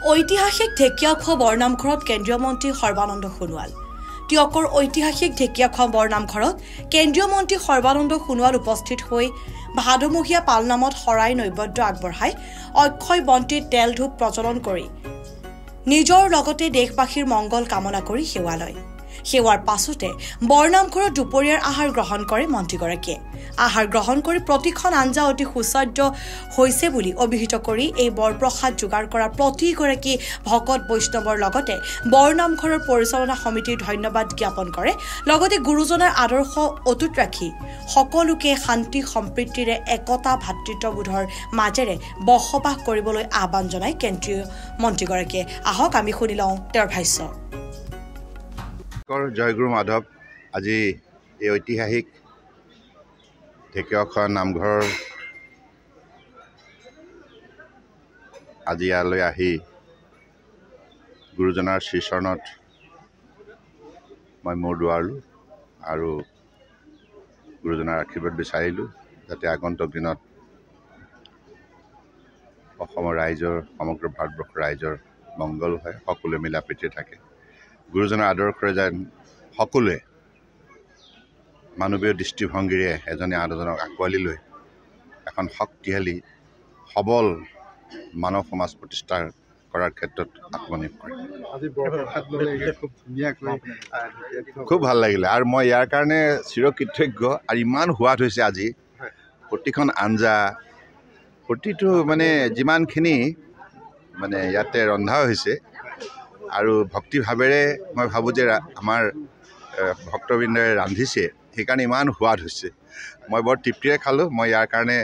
ঐতিহাসিক ঢেকীয়াখোৱা বৰনামঘৰত কেন্দ্ৰীয় মন্ত্ৰী সৰ্বানন্দ সোণোৱাল। টিয়কৰ ঐতিহাসিক ঢেকীয়াখোৱা বৰনামঘৰত কেন্দ্ৰীয় মন্ত্ৰী সৰ্বানন্দ সোণোৱাল উপস্থিত হৈ ভাদমহীয়া পালনামত শৰাই নৈবদ্য আগবঢ়াই অক্ষয় বন্তিত তেল ধূপ প্ৰজ্বলন কৰি নিজৰ লগতে দেশবাসীৰ মংগল কামনা কৰি সেৱা লয়। সেৱাৰ পাছতে বৰনামঘৰত দুপৰীয়াৰ আহাৰ গ্ৰহণ কৰে মন্ত্ৰীগৰাকীয়ে। আহাৰ গ্ৰহণ কৰি প্ৰতিখন আঞ্জা অতি সুস্বাদ্য হৈছে বুলি অভিহিত কৰি এই বৰপ্ৰসাদ যোগাৰ কৰা প্ৰতিগৰাকী ভকত বৈষ্ণৱৰ লগতে বৰনামঘৰৰ পৰিচালনা সমিতিৰ ধন্যবাদ জ্ঞাপন কৰে। লগতে গুৰুজনাৰ আদৰ্শ অটুট ৰাখি সকলোকে শান্তি সম্প্ৰীতিৰে একতা ভাতৃত্ববোধৰ মাজেৰে বসবাস কৰিবলৈ আহ্বান জনায় কেন্দ্ৰীয় মন্ত্ৰীগৰাকীয়ে। আহক আমি শুনি লওঁ তেওঁৰ ভাষ্য। জয়গুৰু মাধৱ আজি এই ঐতিহাসিক ঢেকীয়াখোৱা নামঘৰৰ আজি ইয়ালৈ আহি গুৰুজনাৰ শ্ৰীচৰণত মই মূৰ দোৱালোঁ আৰু গুৰুজনাৰ আশীৰ্বাদ বিচাৰিলোঁ যাতে আগন্তুক দিনত অসমৰ ৰাইজৰ সমগ্ৰ ভাৰতবৰ্ষৰ ৰাইজৰ মংগল হয়, সকলোৱে মিলা প্ৰীতিৰে থাকে। গুৰুজনাৰ আদৰ্শৰে যেন সকলোৱে মানৱীয় দৃষ্টিভংগীৰে এজনে আনজনক আঁকোৱালি লৈ এখন শক্তিশালী সবল মানৱ সমাজ প্ৰতিষ্ঠা কৰাৰ ক্ষেত্ৰত আত্মনিয়োগ কৰে। খুব ভাল লাগিলে আৰু মই ইয়াৰ কাৰণে চিৰকৃতজ্ঞ। আৰু ইমান সোৱাদ হৈছে আজি প্ৰতিখন আঞ্জা প্ৰতিটো যিমানখিনি ইয়াতে ৰন্ধা হৈছে আৰু ভক্তিভাৱেৰে মই ভাবোঁ যে আমাৰ ভক্তবৃন্দই ৰান্ধিছে, সেইকাৰণে ইমান সোৱাদ হৈছে। মই বৰ তৃপ্তিৰে খালোঁ। মই ইয়াৰ কাৰণে